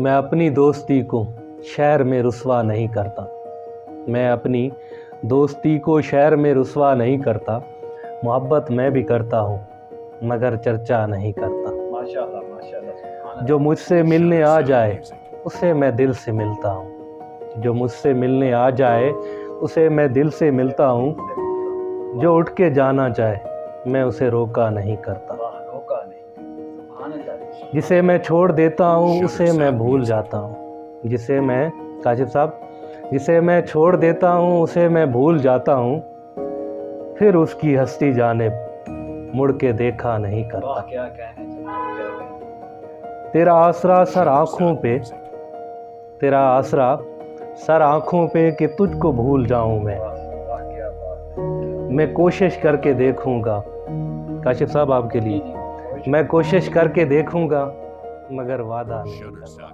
मैं अपनी दोस्ती को शहर में रुसवा नहीं करता। मैं अपनी दोस्ती को शहर में रुसवा नहीं करता। मोहब्बत मैं भी करता हूँ मगर चर्चा नहीं करता। माशाल्लाह माशाल्लाह। जो मुझसे मिलने आ जाए उसे मैं दिल से मिलता हूँ। जो मुझसे मिलने आ जाए उसे मैं दिल से मिलता हूँ। जो उठ के जाना चाहे मैं उसे रोका नहीं करता। रोका नहीं, सुभान अल्लाह। जिसे मैं छोड़ देता हूँ उसे मैं भूल जाता हूँ। जिसे मैं काशिफ साहब जिसे मैं छोड़ देता हूँ उसे मैं भूल जाता हूँ। फिर उसकी हस्ती जानिब मुड़ के देखा नहीं करता। वाह क्या कहने जनाब, क्या कहने। तेरा आसरा सर आँखों पे, तेरा आसरा सर आँखों पे कि तुझको भूल जाऊँ मैं। वाह वाह क्या बात। मैं कोशिश करके देखूँगा, काशिफ साहब आपके लिए, मैं कोशिश करके देखूँगा मगर वादा नहीं करता।